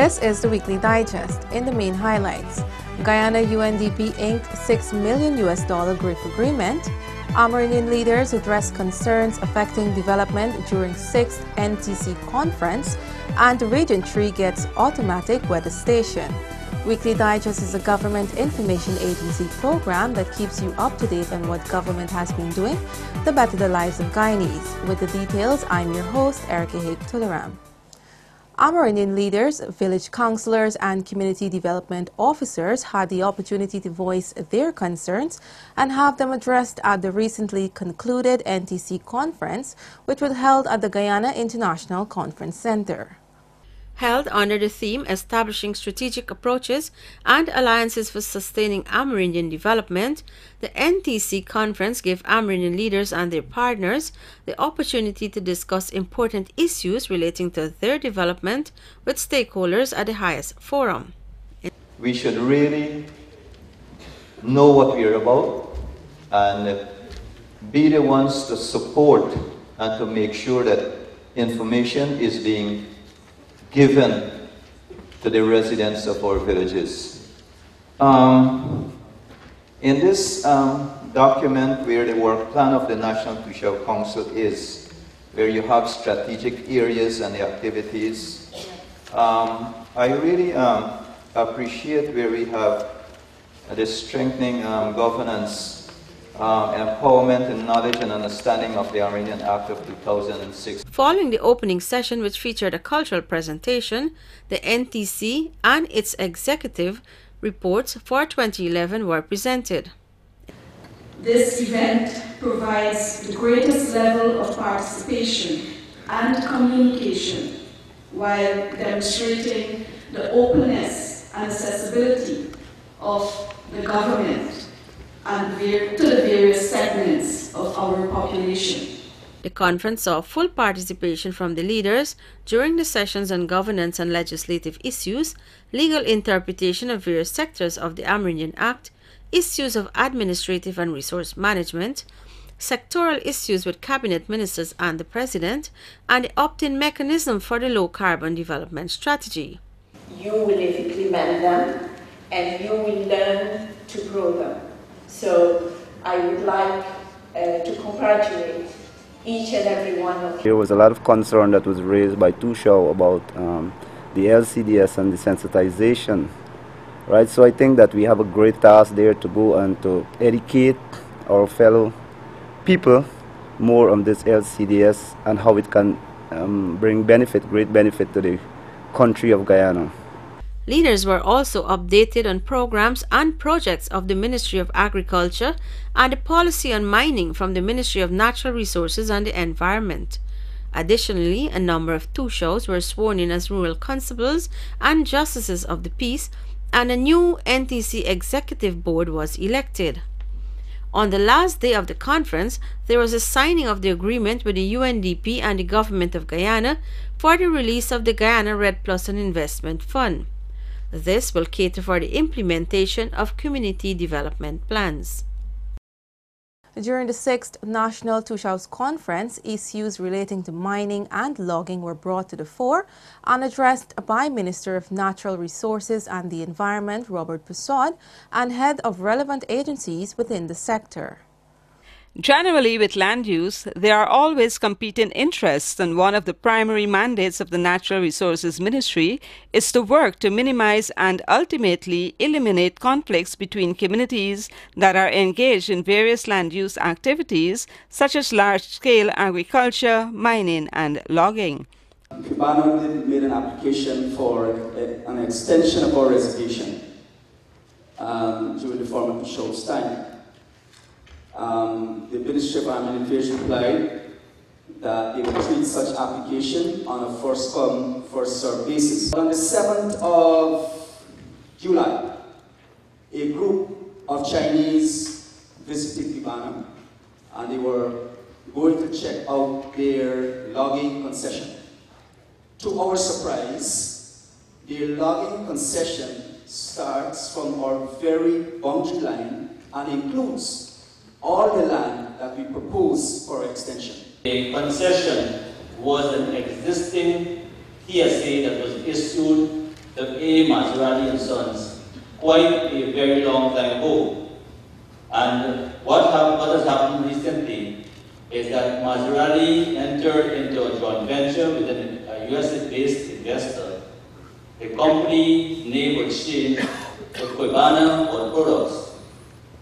This is the Weekly Digest. In the main highlights, Guyana UNDP inked $6 million GRIF agreement. Amerindian leaders address concerns affecting development during 6th NTC conference, and Region 3 gets automatic weather station. Weekly Digest is a government information agency program that keeps you up to date on what government has been doing to better the lives of Guyanese. With the details, I'm your host, Erica Haig Tularam. Amerindian leaders, village councillors and community development officers had the opportunity to voice their concerns and have them addressed at the recently concluded NTC conference, which was held at the Guyana International Conference Centre. Held under the theme Establishing Strategic Approaches and Alliances for Sustaining Amerindian Development, the NTC conference gave Amerindian leaders and their partners the opportunity to discuss important issues relating to their development with stakeholders at the highest forum. We should really know what we are about and be the ones to support and to make sure that information is being given to the residents of our villages. In this document where the work plan of the National Tushao Council is, where you have strategic areas and the activities, I really appreciate where we have the strengthening governance, empowerment and knowledge and understanding of the Amerindian Act of 2006. Following the opening session, which featured a cultural presentation, the NTC and its executive reports for 2011 were presented. This event provides the greatest level of participation and communication while demonstrating the openness and accessibility of the government and to the various segments of our population. The conference saw full participation from the leaders during the sessions on governance and legislative issues, legal interpretation of various sectors of the Amerindian Act, issues of administrative and resource management, sectoral issues with cabinet ministers and the president, and the opt-in mechanism for the low-carbon development strategy. You will implement them and you will learn to grow them. So I would like to congratulate each and every one of you. There was a lot of concern that was raised by Tushao about the LCDS and the sensitization, right? So I think that we have a great task there to go and to educate our fellow people more on this LCDS and how it can bring great benefit to the country of Guyana. Leaders were also updated on programs and projects of the Ministry of Agriculture and the policy on mining from the Ministry of Natural Resources and the Environment. Additionally, a number of Tushaos were sworn in as rural constables and justices of the peace, and a new NTC executive board was elected. On the last day of the conference, there was a signing of the agreement with the UNDP and the Government of Guyana for the release of the Guyana Red Plus and Investment Fund. This will cater for the implementation of community development plans. During the 6th National Tushaos Conference, issues relating to mining and logging were brought to the fore and addressed by Minister of Natural Resources and the Environment, Robert Pusod, and head of relevant agencies within the sector. Generally, with land use, there are always competing interests, and one of the primary mandates of the Natural Resources Ministry is to work to minimize and ultimately eliminate conflicts between communities that are engaged in various land use activities, such as large-scale agriculture, mining, and logging. Cubano made an application for an extension of our reservation during the former Tushao's time. The Ministry of Armed Affairs replied that they would treat such application on a first-come, first-served basis. On the 7th of July, a group of Chinese visited Cubana, and they were going to check out their logging concession. To our surprise, their logging concession starts from our very boundary line and includes all the land that we propose for extension. The concession was an existing TSA that was issued to A. Maserati and Sons quite a very long time ago. And what has happened recently is that Maserati entered into a joint venture with a US-based investor. The company's name was changed to Cuevana Auto Products.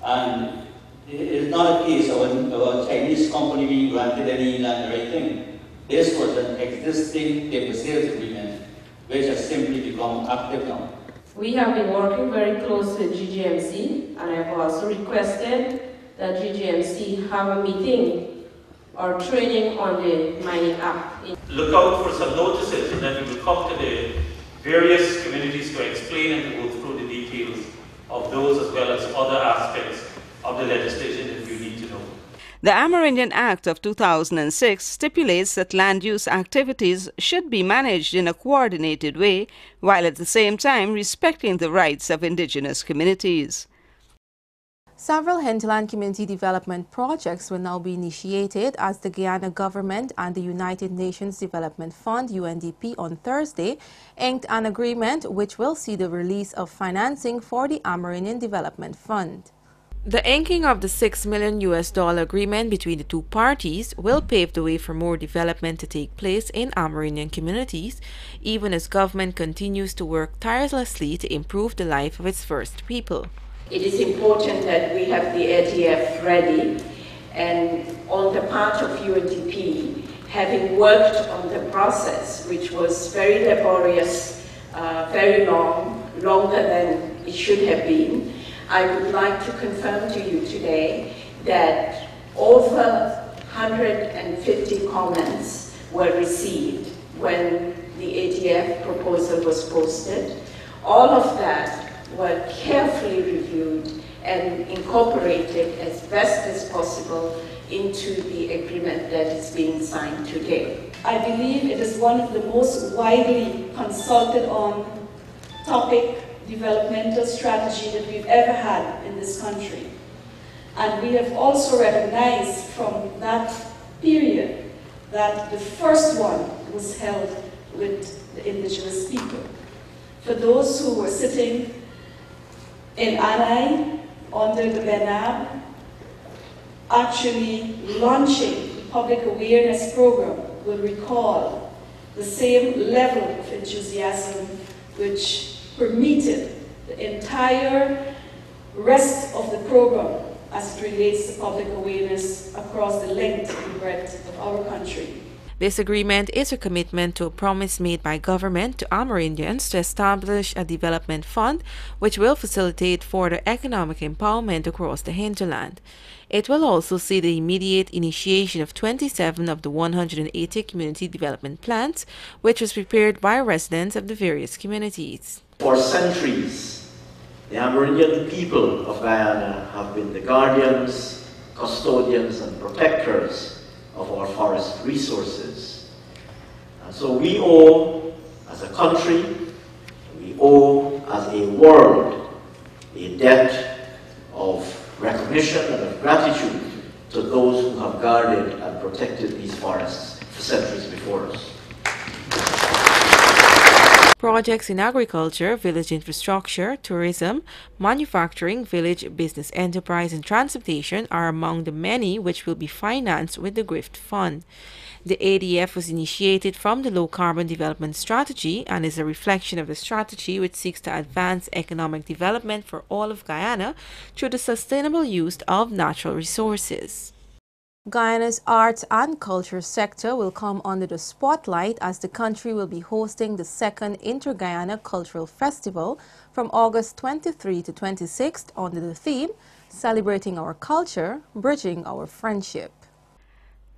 And it is not a case of a Chinese company being granted any land or anything. This was an existing timber sales agreement, which has simply become active now. We have been working very closely with GGMC, and I have also requested that GGMC have a meeting or training on the Mining Act. Look out for some notices, and then we will come to the various communities to explain and to go through the details of those as well as other aspects of the legislation that you need to know. The Amerindian Act of 2006 stipulates that land use activities should be managed in a coordinated way, while at the same time respecting the rights of indigenous communities. Several hinterland community development projects will now be initiated as the Guyana government and the United Nations Development Fund, UNDP, on Thursday inked an agreement which will see the release of financing for the Amerindian Development Fund. The inking of the $6 million agreement between the two parties will pave the way for more development to take place in Amerindian communities, even as government continues to work tirelessly to improve the life of its first people. It is important that we have the ADF ready, and on the part of UNDP, having worked on the process, which was very laborious, very long, longer than it should have been, I would like to confirm to you today that over 150 comments were received when the ADF proposal was posted. All of that were carefully reviewed and incorporated as best as possible into the agreement that is being signed today. I believe it is one of the most widely consulted on topic developmental strategy that we've ever had in this country. And we have also recognized from that period that the first one was held with the indigenous people. For those who were sitting in Anai under the BENAB, actually launching the public awareness program will recall the same level of enthusiasm which permitted the entire rest of the program as it relates to public awareness across the length and breadth of our country. This agreement is a commitment to a promise made by government to Amerindians to establish a development fund which will facilitate further economic empowerment across the hinterland. It will also see the immediate initiation of 27 of the 180 community development plans, which was prepared by residents of the various communities. For centuries, the Amerindian people of Guyana have been the guardians, custodians, and protectors of our forest resources. And so we owe, as a country, we owe, as a world, a debt of recognition and of gratitude to those who have guarded and protected these forests for centuries before us. Projects in agriculture, village infrastructure, tourism, manufacturing, village business enterprise, and transportation are among the many which will be financed with the GRIFT Fund. The ADF was initiated from the Low Carbon Development Strategy and is a reflection of the strategy which seeks to advance economic development for all of Guyana through the sustainable use of natural resources. Guyana's arts and culture sector will come under the spotlight as the country will be hosting the second Inter-Guyana Cultural Festival from August 23 to 26th under the theme, Celebrating Our Culture, Bridging Our Friendship.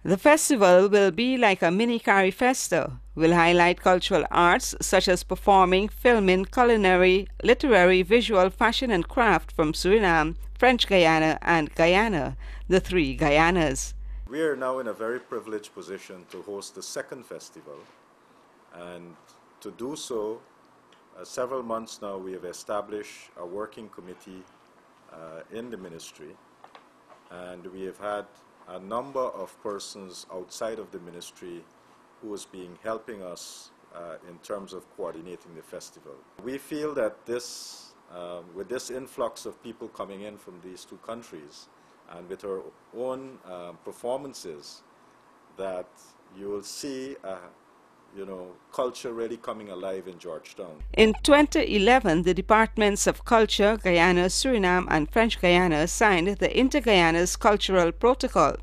The festival will be like a mini Carifesta, will highlight cultural arts such as performing, filming, culinary, literary, visual, fashion and craft from Suriname, French Guyana and Guyana, the three Guyanas. We are now in a very privileged position to host the second festival, and to do so, several months now we have established a working committee in the ministry, and we have had a number of persons outside of the ministry who has been helping us in terms of coordinating the festival. We feel that this, with this influx of people coming in from these two countries and with our own performances, that you will see culture really coming alive in Georgetown. In 2011, the Departments of Culture, Guyana, Suriname and French Guiana signed the Inter-Guyana's Cultural Protocol.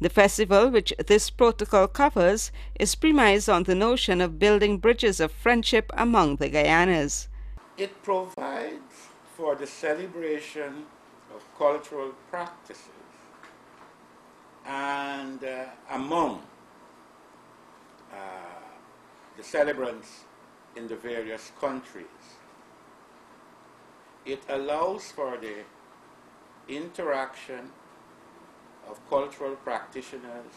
The festival, which this protocol covers, is premised on the notion of building bridges of friendship among the Guyanas. It provides for the celebration of cultural practices and among the celebrants in the various countries. It allows for the interaction of cultural practitioners,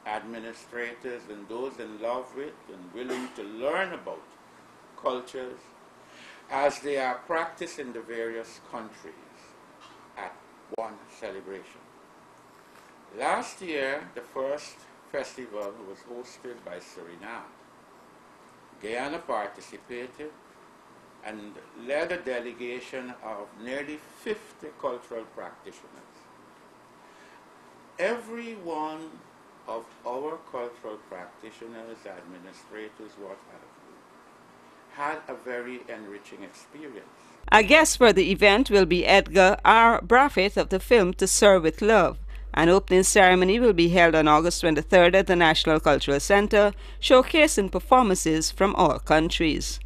administrators, and those in love with and willing to learn about cultures as they are practiced in the various countries at one celebration. Last year, the first festival was hosted by Suriname. Guyana participated and led a delegation of nearly 50 cultural practitioners. Every one of our cultural practitioners, administrators, what have you, had a very enriching experience. A guest for the event will be Edgar R. Braffett of the film To Serve with Love. An opening ceremony will be held on August 23rd at the National Cultural Center, showcasing performances from all countries.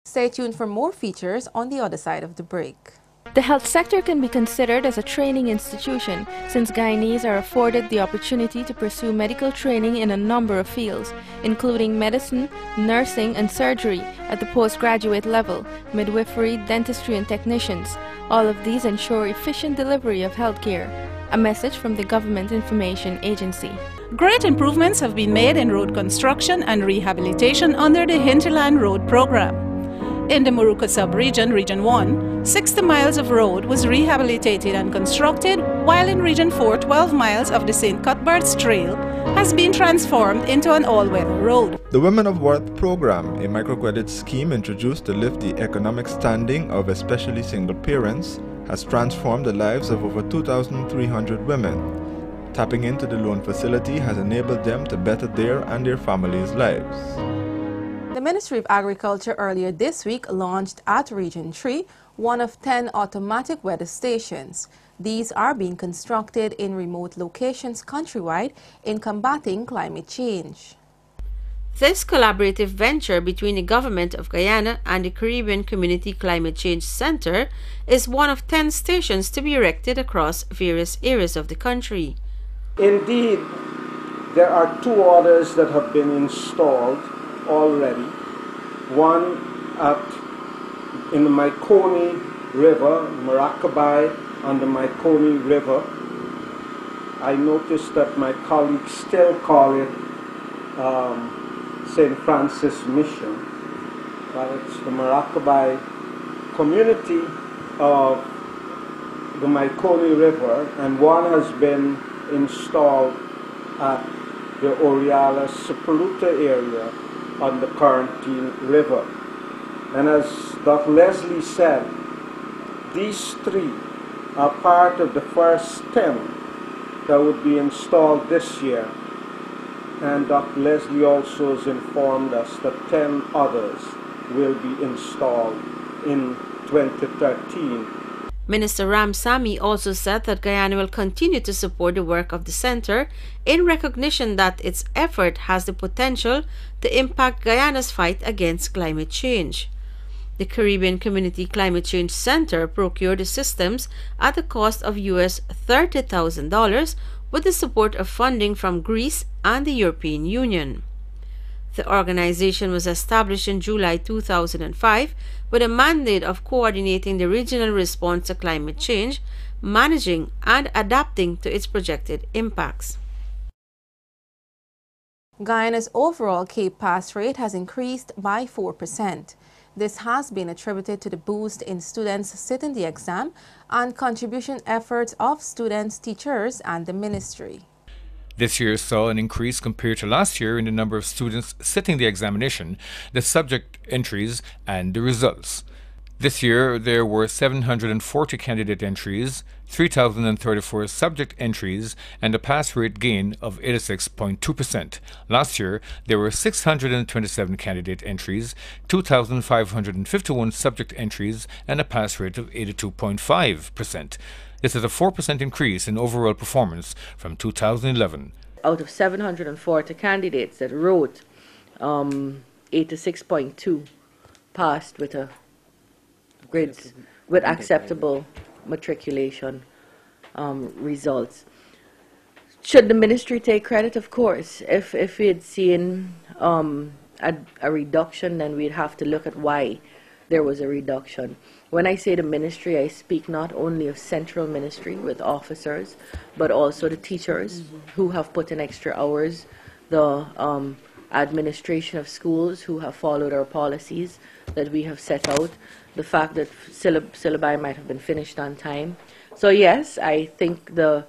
Stay tuned for more features on the other side of the break. The health sector can be considered as a training institution, since Guyanese are afforded the opportunity to pursue medical training in a number of fields, including medicine, nursing and surgery at the postgraduate level, midwifery, dentistry and technicians. All of these ensure efficient delivery of healthcare. A message from the Government Information Agency. Great improvements have been made in road construction and rehabilitation under the Hinterland Road Program. In the Moruca sub-region, Region 1, 60 miles of road was rehabilitated and constructed, while in Region 4, 12 miles of the St. Cuthbert's Trail has been transformed into an all-weather road. The Women of Worth program, a microcredit scheme introduced to lift the economic standing of especially single parents, has transformed the lives of over 2,300 women. Tapping into the loan facility has enabled them to better their and their families' lives. The Ministry of Agriculture earlier this week launched at Region 3 one of 10 automatic weather stations. These are being constructed in remote locations countrywide in combating climate change. This collaborative venture between the Government of Guyana and the Caribbean Community Climate Change Center is one of 10 stations to be erected across various areas of the country. Indeed, there are 2 others that have been installed already. One in the Maikoni River, Maracaibo, on the Maikoni River. I noticed that my colleagues still call it St. Francis Mission, but it's the Maracaibo community of the Maikoni River, and one has been installed at the Oriala Sapaluta area on the Quarantine River. And as Dr. Leslie said, these 3 are part of the first 10 that would be installed this year. And Dr. Leslie also has informed us that 10 others will be installed in 2013. Minister Ramsamy also said that Guyana will continue to support the work of the center in recognition that its effort has the potential to impact Guyana's fight against climate change. The Caribbean Community Climate Change Center procured the systems at the cost of US $30,000 with the support of funding from Greece and the European Union. The organization was established in July 2005 with a mandate of coordinating the regional response to climate change, managing and adapting to its projected impacts. Guyana's overall CAPE pass rate has increased by 4%. This has been attributed to the boost in students sitting the exam and contribution efforts of students, teachers, and the ministry. This year saw an increase compared to last year in the number of students sitting the examination, the subject entries, and the results. This year there were 740 candidate entries, 3,034 subject entries, and a pass rate gain of 86.2%. Last year there were 627 candidate entries, 2,551 subject entries, and a pass rate of 82.5%. This is a 4% increase in overall performance from 2011. Out of 740 candidates that wrote, 86.2 passed with a grades with acceptable matriculation results. Should the ministry take credit? Of course. If we had seen a reduction, then we'd have to look at why there was a reduction. When I say the ministry, I speak not only of central ministry with officers, but also the teachers who have put in extra hours, the administration of schools who have followed our policies that we have set out, the fact that syllabi might have been finished on time. So yes, I think the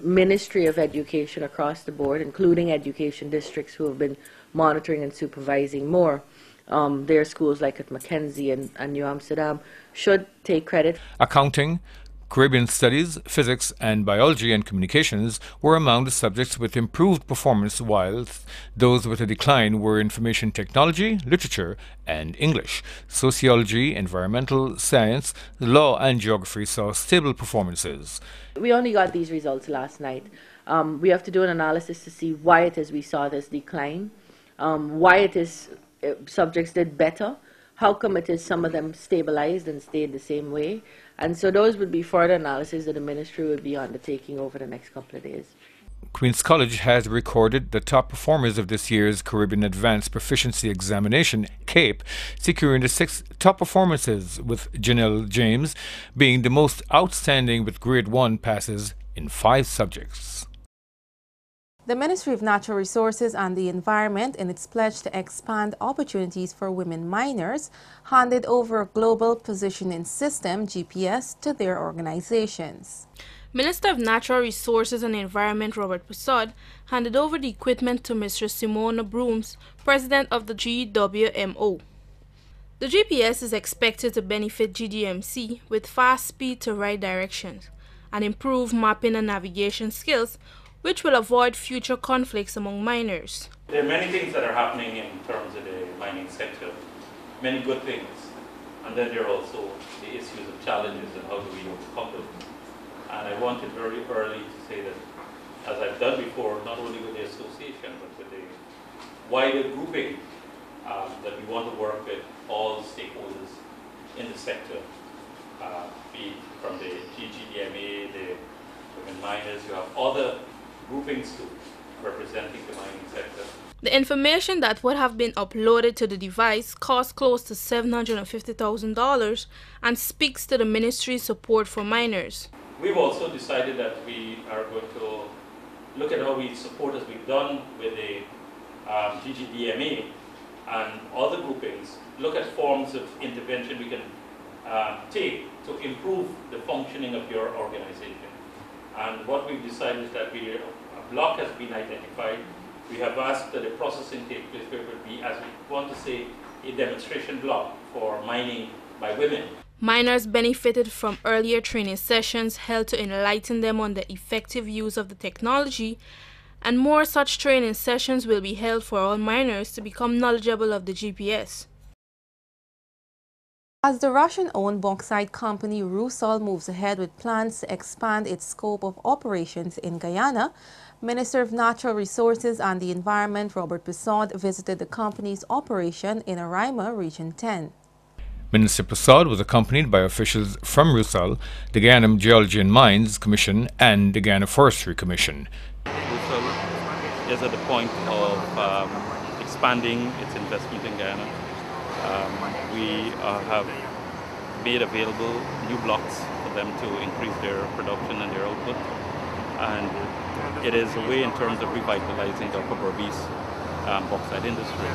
Ministry of Education across the board, including education districts who have been monitoring and supervising more, their schools like at Mackenzie and New Amsterdam, should take credit. Accounting, Caribbean Studies, Physics, and Biology and Communications were among the subjects with improved performance, whilst those with a decline were Information Technology, Literature, and English. Sociology, Environmental Science, Law, and Geography saw stable performances. We only got these results last night. We have to do an analysis to see why it is we saw this decline, why it is subjects did better, how come it is some of them stabilized and stayed the same way. And so those would be further analysis that the ministry would be undertaking over the next couple of days. Queen's College has recorded the top performers of this year's Caribbean Advanced Proficiency Examination, CAPE, securing the 6 top performances, with Janelle James being the most outstanding with Grade 1 passes in 5 subjects. The Ministry of Natural Resources and the Environment, in its pledge to expand opportunities for women miners, handed over a Global Positioning System, GPS, to their organizations. Minister of Natural Resources and Environment Robert Persaud handed over the equipment to Mr. Simona Brooms, President of the GWMO. The GPS is expected to benefit GDMC with fast speed to right directions and improve mapping and navigation skills, which will avoid future conflicts among miners. There are many things that are happening in terms of the mining sector, many good things, and then there are also the issues of challenges and how do we overcome them. And I wanted very early to say that, as I've done before, not only with the association, but with the wider grouping, that we want to work with all stakeholders in the sector, be it from the GGDMA, the women miners, you have other groupings too, representing the mining sector. The information that would have been uploaded to the device cost close to $750,000 and speaks to the ministry's support for miners. We've also decided that we are going to look at how we support, as we've done with the GGDMA and other groupings, look at forms of intervention we can take to improve the functioning of your organization. And what we've decided is that a block has been identified. We have asked that the processing take place where it would be, as we want to say, a demonstration block for mining by women. Miners benefited from earlier training sessions held to enlighten them on the effective use of the technology, and more such training sessions will be held for all miners to become knowledgeable of the GPS. As the Russian-owned bauxite company Rusal moves ahead with plans to expand its scope of operations in Guyana, Minister of Natural Resources and the Environment Robert Persaud visited the company's operation in Araima, Region 10. Minister Persaud was accompanied by officials from Rusal, the Guyana Geology and Mines Commission, and the Guyana Forestry Commission. Rusal is at the point of expanding its investment in Guyana. We have made available new blocks for them to increase their production and their output, and it is a way in terms of revitalizing the Upper Berbice bauxite industry.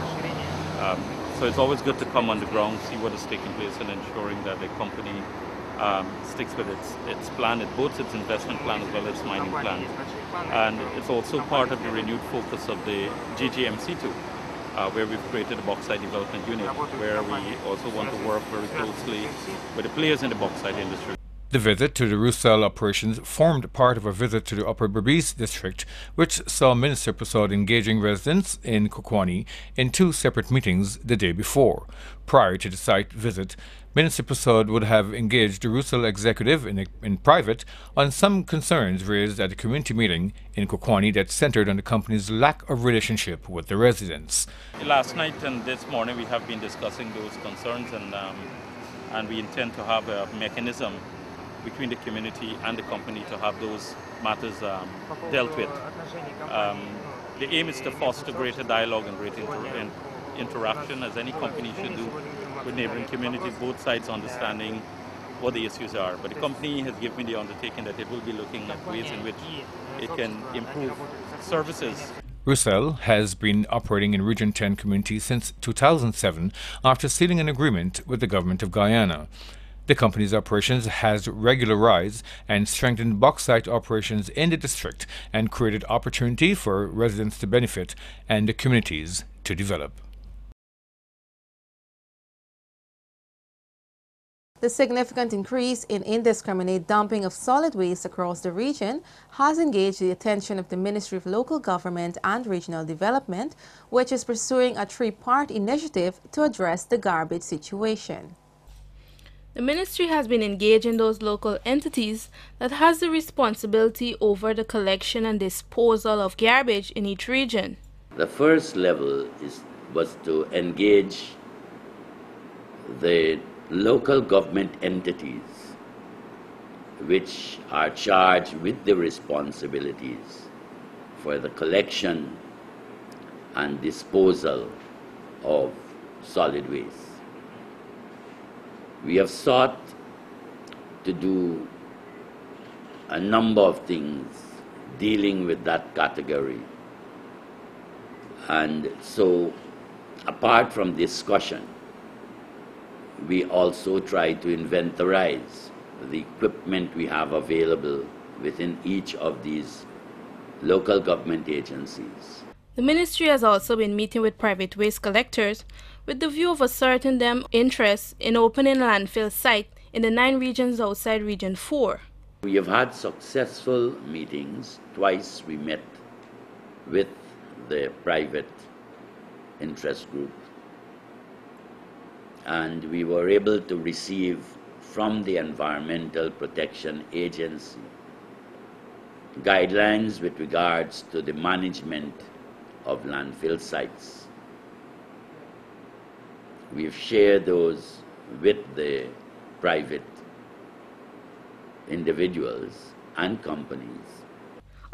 So it's always good to come on the ground, see what is taking place, and ensuring that the company sticks with its plan, both its investment plan as well as its mining plan. And it's also part of the renewed focus of the GGMC2, where we've created a bauxite development unit, where we also want to work very closely with the players in the bauxite industry. The visit to the Roussel operations formed part of a visit to the Upper Berbice district, which saw Minister Prasad engaging residents in Kokwani in 2 separate meetings the day before. Prior to the site visit, Minister Prasad would have engaged the Roussel executive in private on some concerns raised at a community meeting in Kokwani that centered on the company's lack of relationship with the residents. Last night and this morning we have been discussing those concerns, and we intend to have a mechanism between the community and the company to have those matters dealt with. The aim is to foster greater dialogue and greater interaction, as any company should do, with neighboring communities, both sides understanding what the issues are. But the company has given me the undertaking that it will be looking at ways in which it can improve services. Roussel has been operating in Region 10 community since 2007 after sealing an agreement with the government of Guyana. The company's operations has regularized and strengthened bauxite operations in the district and created opportunity for residents to benefit and the communities to develop. The significant increase in indiscriminate dumping of solid waste across the region has engaged the attention of the Ministry of Local Government and Regional Development, which is pursuing a 3-part initiative to address the garbage situation. The ministry has been engaging those local entities that has the responsibility over the collection and disposal of garbage in each region. The first level was to engage the local government entities which are charged with the responsibilities for the collection and disposal of solid waste. We have sought to do a number of things dealing with that category. And so, apart from discussion, we also try to inventorize the equipment we have available within each of these local government agencies. The ministry has also been meeting with private waste collectors with the view of asserting them interest in opening a landfill site in the 9 regions outside Region 4. We have had successful meetings. Twice we met with the private interest group, and we were able to receive from the Environmental Protection Agency guidelines with regards to the management of landfill sites. We've shared those with the private individuals and companies.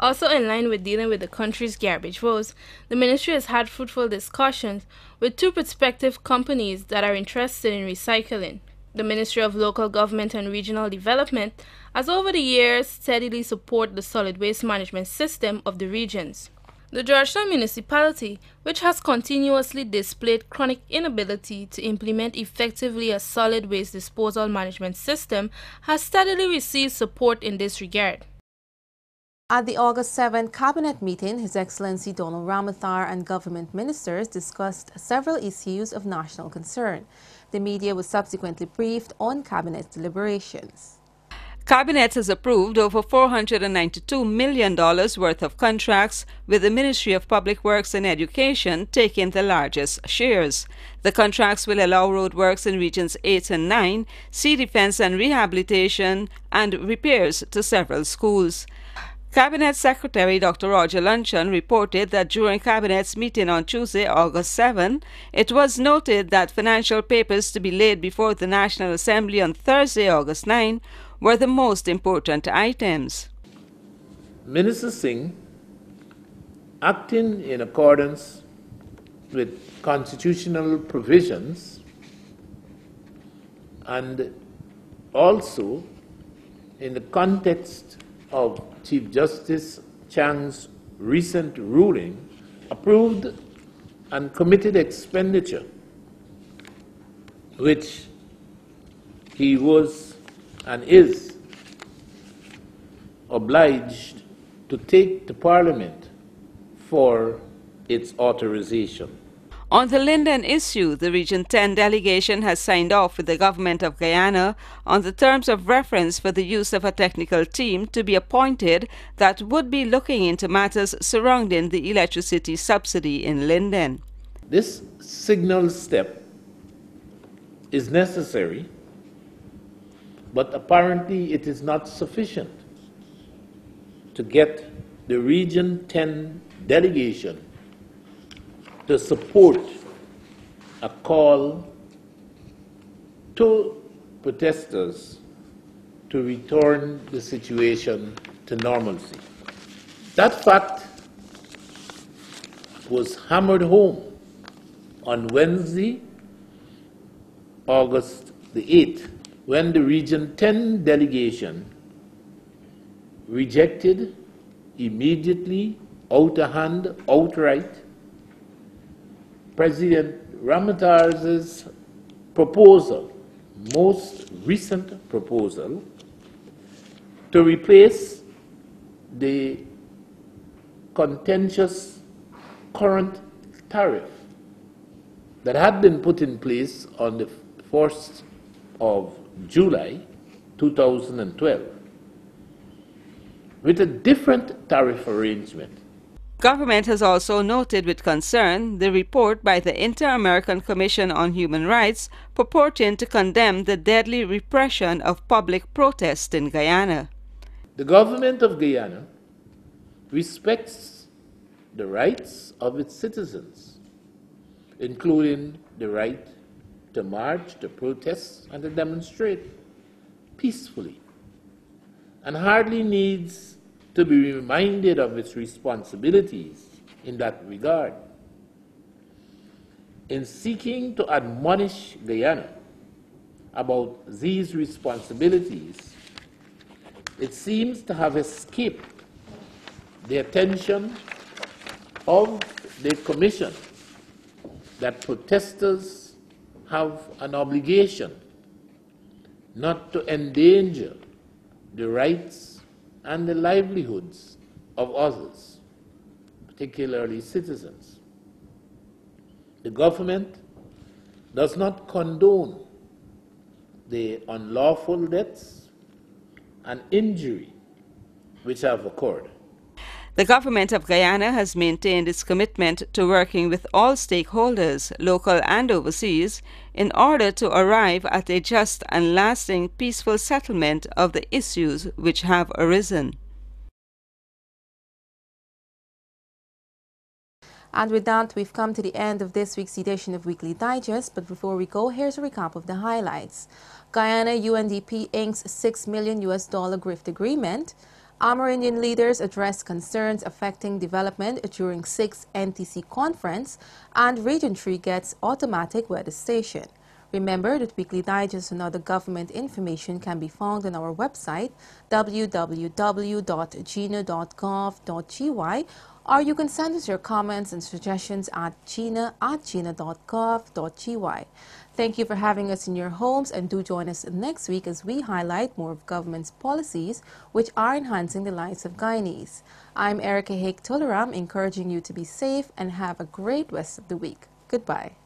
Also in line with dealing with the country's garbage woes, the ministry has had fruitful discussions with 2 prospective companies that are interested in recycling. The Ministry of Local Government and Regional Development has over the years steadily supported the solid waste management system of the regions. The Georgetown municipality, which has continuously displayed chronic inability to implement effectively a solid waste disposal management system, has steadily received support in this regard. At the August 7 cabinet meeting, His Excellency Donald Ramothar and government ministers discussed several issues of national concern. The media was subsequently briefed on cabinet deliberations. Cabinet has approved over $492 million worth of contracts, with the Ministry of Public Works and Education taking the largest shares. The contracts will allow roadworks in Regions 8 and 9, sea defense and rehabilitation, and repairs to several schools. Cabinet Secretary Dr. Roger Luncheon reported that during Cabinet's meeting on Tuesday, August 7, it was noted that financial papers to be laid before the National Assembly on Thursday, August 9, were the most important items. Minister Singh, acting in accordance with constitutional provisions and also in the context of Chief Justice Chang's recent ruling, approved and committed expenditure which he was and is obliged to take to Parliament for its authorization. On the Linden issue, the Region 10 delegation has signed off with the Government of Guyana on the terms of reference for the use of a technical team to be appointed that would be looking into matters surrounding the electricity subsidy in Linden. This signal step is necessary, but apparently it is not sufficient to get the Region 10 delegation to support a call to protesters to return the situation to normalcy. That fact was hammered home on Wednesday, August the 8th, when the Region 10 delegation rejected immediately, out of hand, outright, President Ramatars's proposal, most recent proposal, to replace the contentious current tariff that had been put in place on the 1st of July 2012 with a different tariff arrangement. Government has also noted with concern the report by the Inter-American Commission on Human Rights purporting to condemn the deadly repression of public protest in Guyana. The government of Guyana respects the rights of its citizens, including the right to march, to protest, and to demonstrate peacefully, and hardly needs to be reminded of its responsibilities in that regard. In seeking to admonish Guyana about these responsibilities, it seems to have escaped the attention of the Commission that protesters have an obligation not to endanger the rights and the livelihoods of others, particularly citizens. The government does not condone the unlawful deaths and injury which have occurred. The government of Guyana has maintained its commitment to working with all stakeholders, local and overseas, in order to arrive at a just and lasting peaceful settlement of the issues which have arisen. And with that, we've come to the end of this week's edition of Weekly Digest. But before we go, here's a recap of the highlights. Guyana UNDP inks $6 million GRIFT agreement. Amerindian leaders address concerns affecting development during 6th NTC conference, and Region 3 gets automatic weather station. Remember that Weekly Digest and other government information can be found on our website www.gina.gov.gy, or you can send us your comments and suggestions at gina@gina.gov.gy. Thank you for having us in your homes, and do join us next week as we highlight more of government's policies which are enhancing the lives of Guyanese. I'm Erica Hake Tularam, encouraging you to be safe and have a great rest of the week. Goodbye.